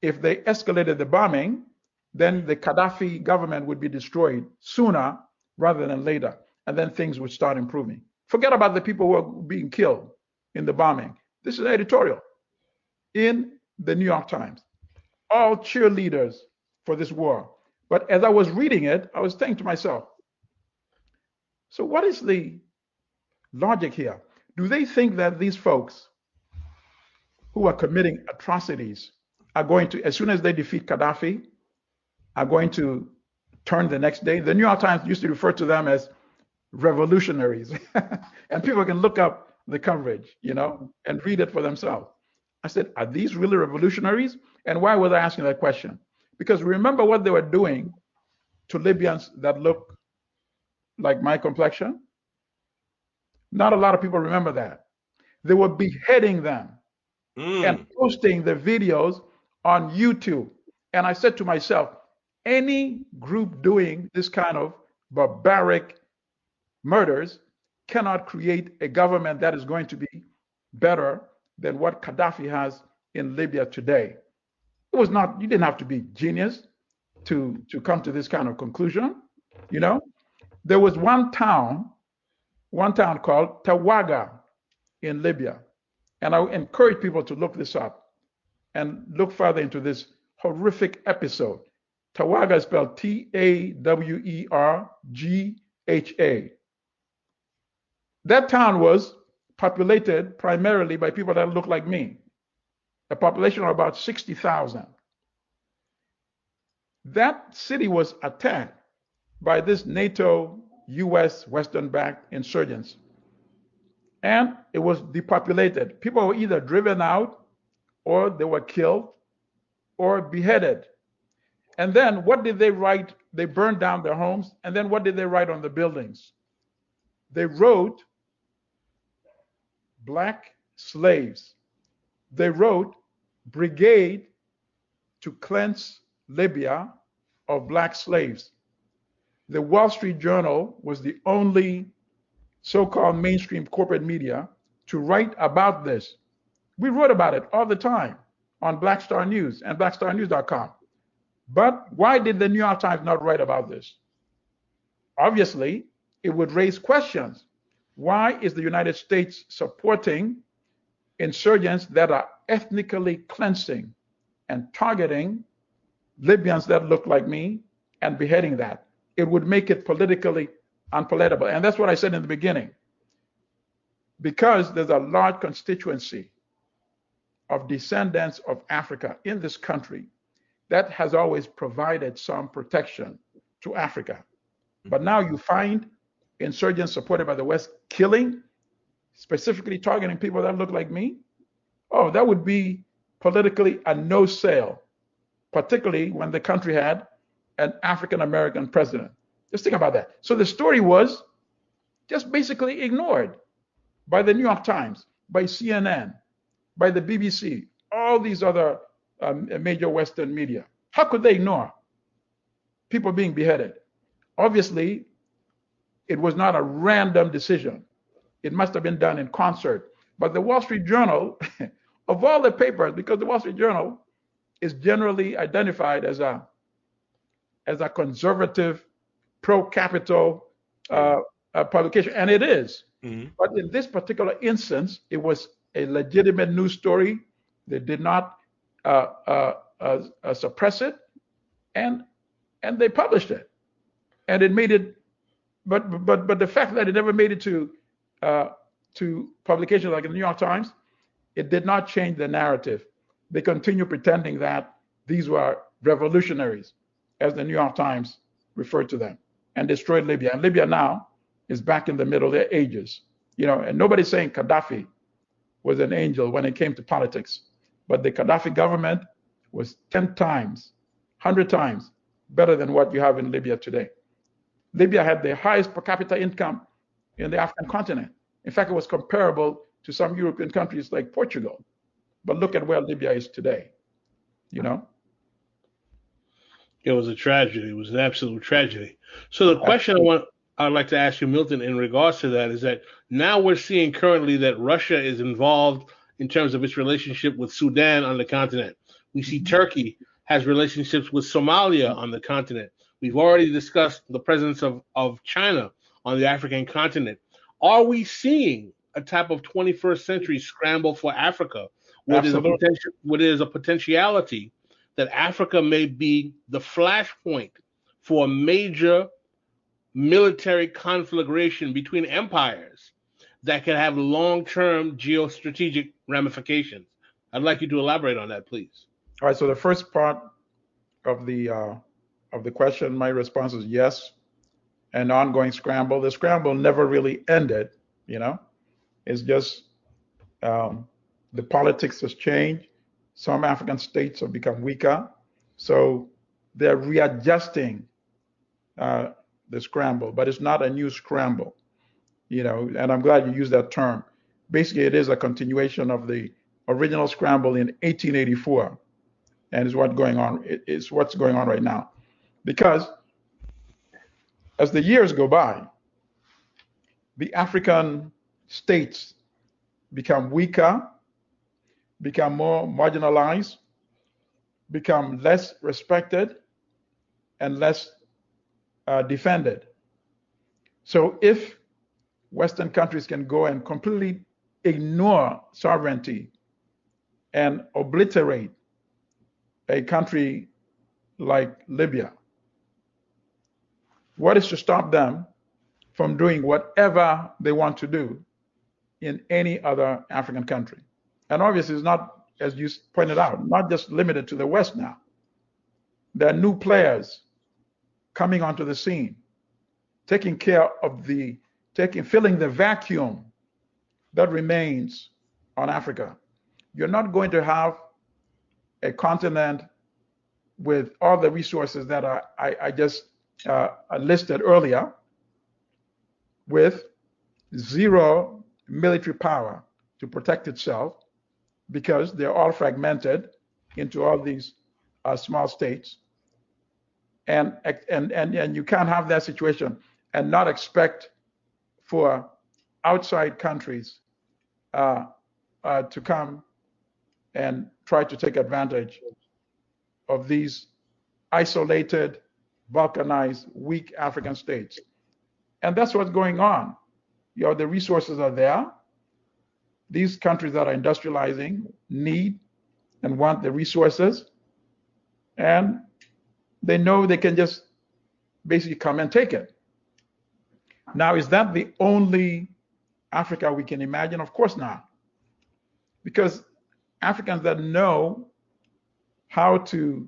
if they escalated the bombing, then the Gaddafi government would be destroyed sooner rather than later. And then things would start improving. Forget about the people who are being killed in the bombing. This is an editorial in the New York Times. All cheerleaders for this war. But as I was reading it, I was thinking to myself, so what is the logic here? Do they think that these folks who are committing atrocities are going to, as soon as they defeat Gaddafi, are going to turn the next day? The New York Times used to refer to them as revolutionaries. And people can look up the coverage, and read it for themselves. I said, are these really revolutionaries? And why was I asking that question? Because remember what they were doing to Libyans that look like my complexion? Not a lot of people remember that. They were beheading them and posting the videos on YouTube. And I said to myself, any group doing this kind of barbaric murders cannot create a government that is going to be better than what Gaddafi has in Libya today. It was not, you didn't have to be genius to come to this kind of conclusion. There was one town called Tawaga in Libya. And I encourage people to look this up and look further into this horrific episode. Tawaga is spelled Tawergha. That town was populated primarily by people that look like me, a population of about 60,000. That city was attacked by this NATO, US, Western-backed insurgents. And it was depopulated. People were either driven out, or they were killed, or beheaded. And then what did they write? They burned down their homes. And then what did they write on the buildings? They wrote black slaves. They wrote brigade to cleanse Libya of black slaves. The Wall Street Journal was the only so-called mainstream corporate media to write about this. We wrote about it all the time on Black Star News and blackstarnews.com. But why did the New York Times not write about this? Obviously, it would raise questions. Why is the United States supporting insurgents that are ethnically cleansing and targeting Libyans that look like me and beheading that? It would make it politically unpalatable. And that's what I said in the beginning. Because there's a large constituency of descendants of Africa in this country that has always provided some protection to Africa. But now you find insurgents supported by the West killing, specifically targeting people that look like me. Oh, that would be politically a no sale, particularly when the country had an African American president. Just think about that. So the story was just basically ignored by the New York Times, by CNN, by the BBC, all these other major Western media. How could they ignore people being beheaded? Obviously, it was not a random decision. It must have been done in concert. But the Wall Street Journal, of all the papers, because the Wall Street Journal is generally identified as a conservative, pro-capital publication, and it is. Mm-hmm. But in this particular instance, it was a legitimate news story. They did not suppress it, and they published it, and it made it. But the fact that it never made it to publications like the New York Times, it did not change the narrative. They continue pretending that these were revolutionaries, as the New York Times referred to them, and destroyed Libya. And Libya now is back in the Middle Ages. And nobody's saying Gaddafi was an angel when it came to politics, but the Gaddafi government was 10 times, 100 times better than what you have in Libya today. Libya had the highest per capita income in the African continent. In fact, it was comparable to some European countries like Portugal. But look at where Libya is today, It was a tragedy. It was an absolute tragedy. So the question I'd like to ask you, Milton, in regards to that is that now we're seeing currently that Russia is involved in terms of its relationship with Sudan on the continent. We see Turkey has relationships with Somalia on the continent. We've already discussed the presence of China on the African continent. Are we seeing a type of 21st century scramble for Africa where there's a potentiality that Africa may be the flashpoint for a major military conflagration between empires that can have long-term geostrategic ramifications? I'd like you to elaborate on that, please. All right. So the first part of the question, my response is yes. An ongoing scramble. The scramble never really ended. It's just the politics has changed. Some African states have become weaker, so they're readjusting the scramble. But it's not a new scramble. And I'm glad you used that term. Basically, it is a continuation of the original scramble in 1884, and is what's going on. It's what's going on right now, because as the years go by, the African states become weaker, become more marginalized, become less respected, and less defended. So if Western countries can go and completely ignore sovereignty and obliterate a country like Libya, what is to stop them from doing whatever they want to do in any other African country? And obviously, it's not, as you pointed out, not just limited to the West now. There are new players coming onto the scene, taking care of filling the vacuum that remains on Africa. You're not going to have a continent with all the resources that I just listed earlier, with zero military power to protect itself, because they're all fragmented into all these small states. And you can't have that situation and not expect for outside countries to come and try to take advantage of these isolated, balkanized, weak African states. And that's what's going on. The resources are there. These countries that are industrializing need and want the resources, and they know they can just basically come and take it. Now, is that the only Africa we can imagine? Of course not. Because Africans that know how to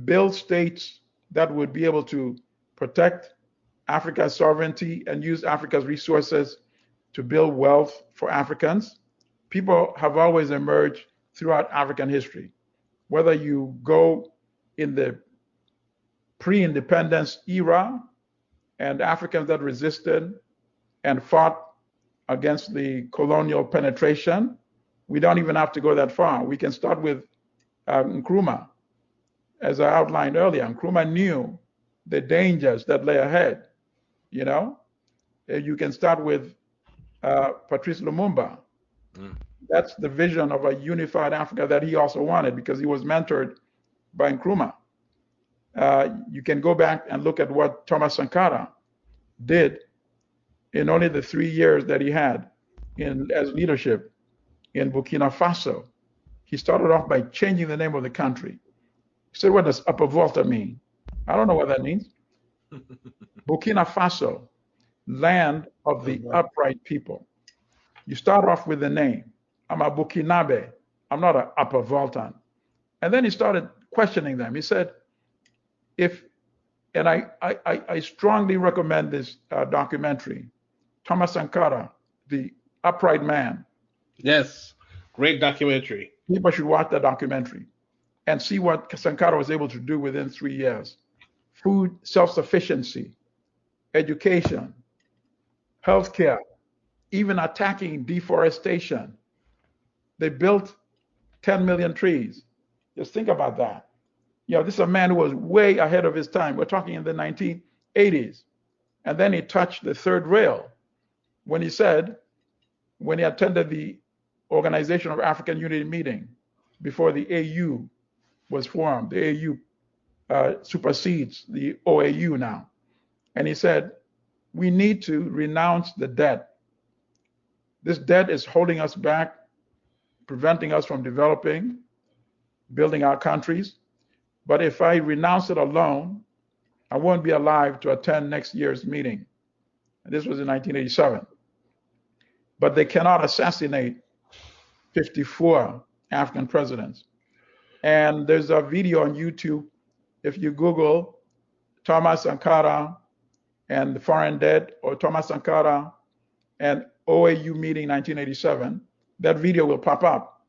build states that would be able to protect Africa's sovereignty and use Africa's resources to build wealth for Africans, people have always emerged throughout African history. Whether you go in the pre-independence era and Africans that resisted and fought against the colonial penetration, we don't even have to go that far. We can start with Nkrumah. As I outlined earlier, Nkrumah knew the dangers that lay ahead. You can start with Patrice Lumumba. That's the vision of a unified Africa that he also wanted, because he was mentored by Nkrumah. You can go back and look at what Thomas Sankara did in only the 3 years that he had as leadership in Burkina Faso. He started off by changing the name of the country. He said, what does Upper Volta mean? I don't know what that means. Burkina Faso, land of the upright people. You start off with the name. I'm a Burkinabe. I'm not an Upper Voltan. And then he started questioning them. He said, if And I strongly recommend this documentary, Thomas Sankara, The Upright Man. Yes, great documentary. People should watch that documentary and see what Sankara was able to do within 3 years. Food self-sufficiency, education, healthcare, even attacking deforestation. They built 10 million trees. Just think about that. This is a man who was way ahead of his time. We're talking in the 1980s. And then he touched the third rail when he said, when he attended the Organization of African Unity meeting before the AU was formed, the AU supersedes the OAU now. And he said, we need to renounce the debt. This debt is holding us back, preventing us from developing, building our countries. But if I renounce it alone, I won't be alive to attend next year's meeting. And this was in 1987. But they cannot assassinate 54 African presidents. And there's a video on YouTube. If you Google Thomas Sankara and the foreign debt, or Thomas Sankara and OAU meeting 1987, that video will pop up.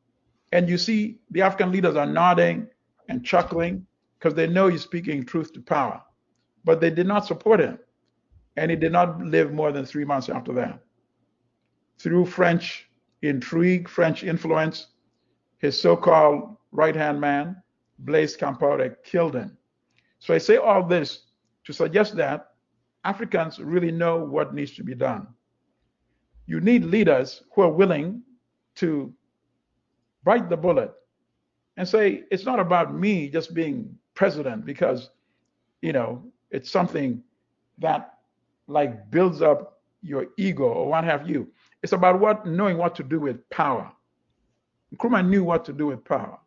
And you see the African leaders are nodding and chuckling because they know he's speaking truth to power. But they did not support him. And he did not live more than 3 months after that. Through French intrigue, French influence, his so-called right-hand man, Blaise Compaoré, killed him. So I say all this to suggest that Africans really know what needs to be done. You need leaders who are willing to bite the bullet and say, it's not about me just being president because, it's something that like builds up your ego or what have you. It's about knowing what to do with power. Nkrumah knew what to do with power.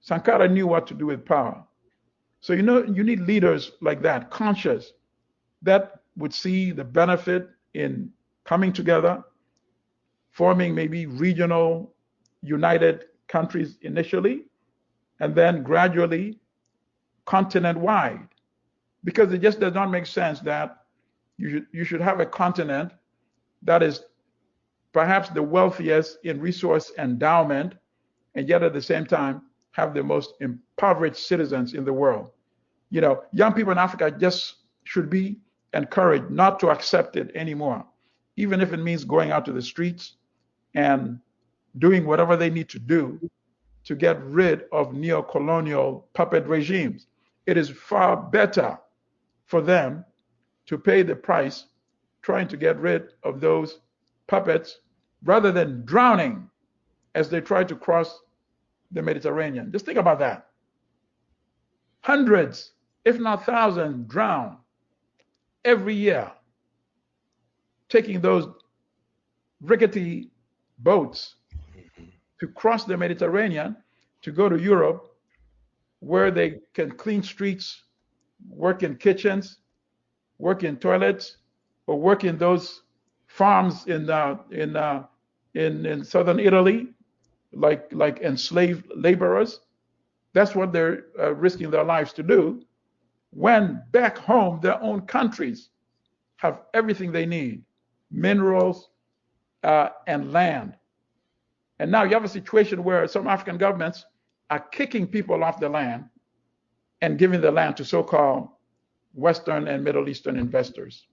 Sankara knew what to do with power. So you need leaders like that, conscious, that would see the benefit in coming together, forming maybe regional united countries initially, and then gradually continent-wide. Because it just does not make sense that you should have a continent that is perhaps the wealthiest in resource endowment, and yet at the same time have the most impoverished citizens in the world. Young people in Africa just should be encouraged not to accept it anymore, even if it means going out to the streets and doing whatever they need to do to get rid of neo-colonial puppet regimes. It is far better for them to pay the price trying to get rid of those puppets rather than drowning as they try to cross the Mediterranean. Just think about that. Hundreds, if not thousands, drown every year, taking those rickety boats to cross the Mediterranean to go to Europe, where they can clean streets, work in kitchens, work in toilets, or work in those farms in southern Italy, like enslaved laborers. That's what they're risking their lives to do, when back home their own countries have everything they need, minerals and land. And now you have a situation where some African governments are kicking people off the land and giving the land to so-called Western and Middle Eastern investors.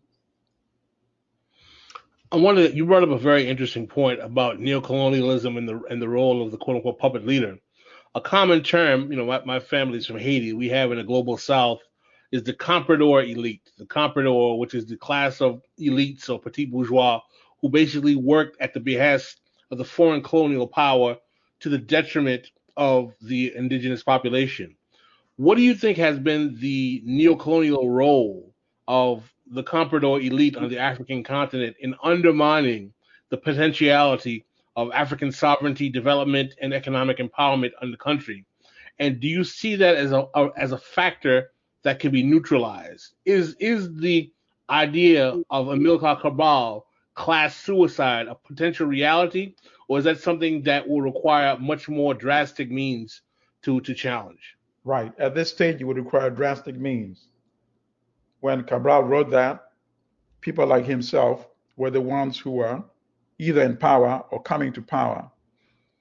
You brought up a very interesting point about neocolonialism and the role of the quote-unquote puppet leader. A common term, my family's from Haiti, we have in the global South is the comprador elite. The comprador, which is the class of elites or petit bourgeois who basically worked at the behest of the foreign colonial power to the detriment of the indigenous population. What do you think has been the neocolonial role of the comprador elite on the African continent in undermining the potentiality of African sovereignty, development, and economic empowerment in the country? And do you see that as a factor that can be neutralized? Is the idea of Amilcar Cabral class suicide a potential reality, or is that something that will require much more drastic means to challenge? Right. At this stage, you would require drastic means. When Cabral wrote that, people like himself were the ones who were either in power or coming to power.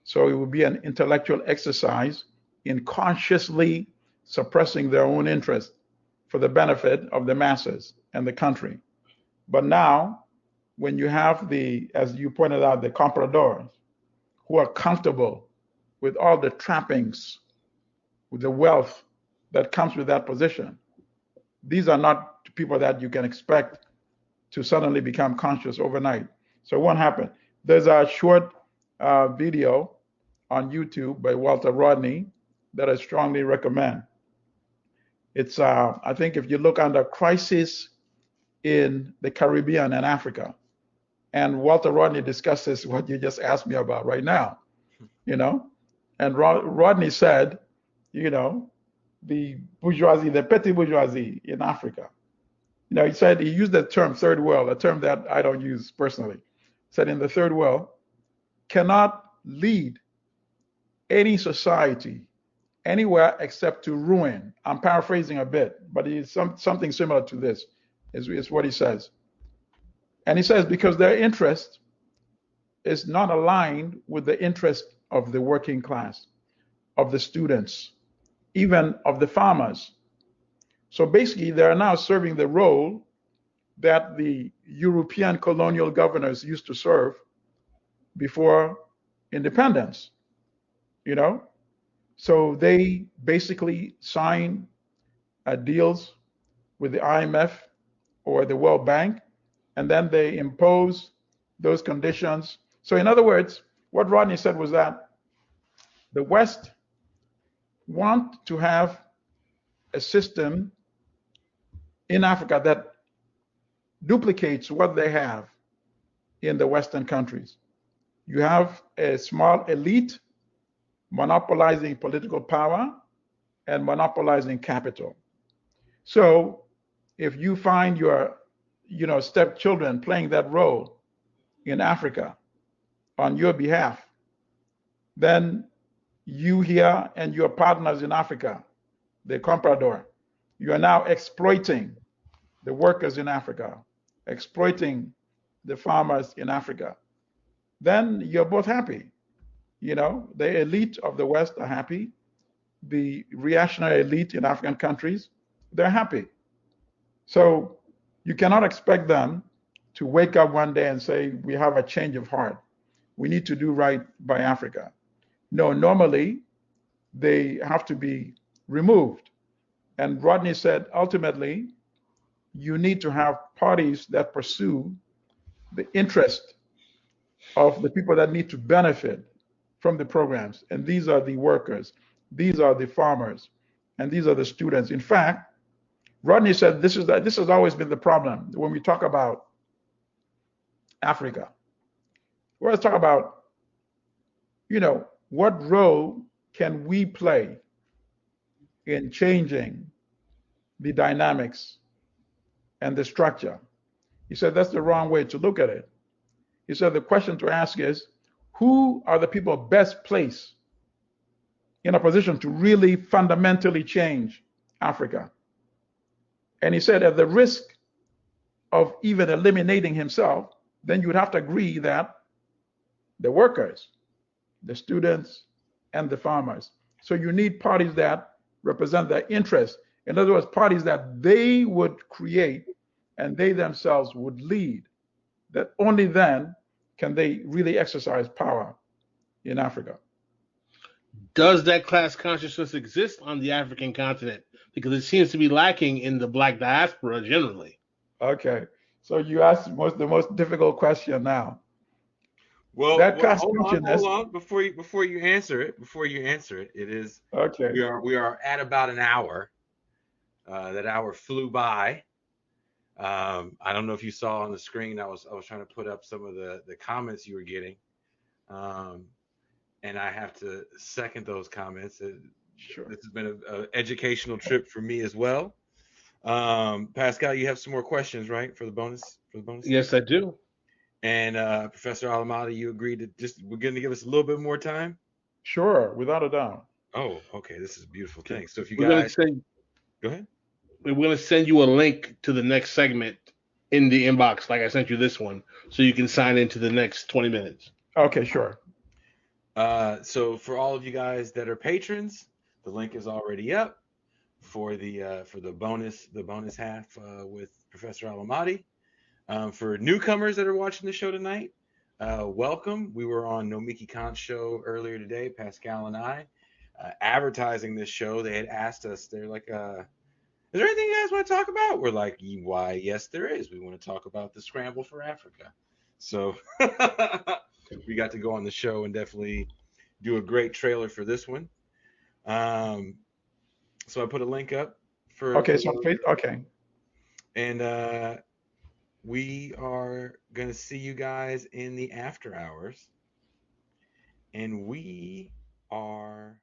So it would be an intellectual exercise in consciously suppressing their own interest for the benefit of the masses and the country. But now, when you have as you pointed out, the compradors who are comfortable with all the trappings, with the wealth that comes with that position, these are not people that you can expect to suddenly become conscious overnight. So it won't happen. There's a short video on YouTube by Walter Rodney that I strongly recommend. It's, I think if you look under crisis in the Caribbean and Africa, and Walter Rodney discusses what you just asked me about right now, and Rodney said, the bourgeoisie, the petty bourgeoisie in Africa, he said, he used the term third world, a term that I don't use personally, said in the third world cannot lead any society anywhere except to ruin. I'm paraphrasing a bit, but it's something similar to this is what he says. And he says because their interest is not aligned with the interest of the working class, of the students, even of the farmers. So basically, they are now serving the role that the European colonial governors used to serve before independence, So they basically sign deals with the IMF or the World Bank, and then they impose those conditions. So in other words, what Rodney said was that the West want to have a system in Africa that duplicates what they have in the Western countries. You have a small elite monopolizing political power and monopolizing capital. So if you find your stepchildren playing that role in Africa on your behalf, then you here and your partners in Africa, the comprador, you are now exploiting the workers in Africa, exploiting the farmers in Africa. Then you're both happy. The elite of the West are happy. The reactionary elite in African countries, they're happy. So you cannot expect them to wake up one day and say, we have a change of heart. We need to do right by Africa. No, normally they have to be removed. And Rodney said, ultimately, you need to have parties that pursue the interest of the people that need to benefit from the programs. And these are the workers, these are the farmers, and these are the students. In fact, Rodney said this has always been the problem when we talk about Africa. We always talk about, what role can we play in changing the dynamics and the structure? He said that's the wrong way to look at it. He said the question to ask is, who are the people best placed in a position to really fundamentally change Africa? And he said at the risk of even eliminating himself, then you would have to agree that the workers, the students, and the farmers. So you need parties that represent their interests. In other words, parties that they would create and they themselves would lead. That only then can they really exercise power in Africa. Does that class consciousness exist on the African continent? Because it seems to be lacking in the Black diaspora generally. Okay, so you asked the most difficult question now. Well, that class hold consciousness. on. Before you answer it, it is okay. We are at about an hour. That hour flew by. I don't know if you saw on the screen. I was trying to put up some of the comments you were getting, and I have to second those comments. Sure. This has been an educational trip for me as well. Pascal, you have some more questions, right, for the bonus? Yes, I do. And Professor Allimadi, you agreed to we're going to give us a little bit more time? Sure, without a doubt. Oh, okay. This is a beautiful thing. So if you We're gonna guys send go ahead. we're gonna send you a link to the next segment in the inbox, like I sent you this one, so you can sign into the next 20 minutes. Okay, sure. So for all of you guys that are patrons, the link is already up for the bonus half with Professor Allimadi. For newcomers that are watching the show tonight, welcome. We were on Nomiki Khan's show earlier today, Pascal and I, advertising this show. They had asked us, they're like, is there anything you guys want to talk about? We're like, why, yes, there is. We want to talk about the scramble for Africa. So we got to go on the show and definitely do a great trailer for this one. So I put a link up for Okay, okay. And we are going to see you guys in the after hours. And we are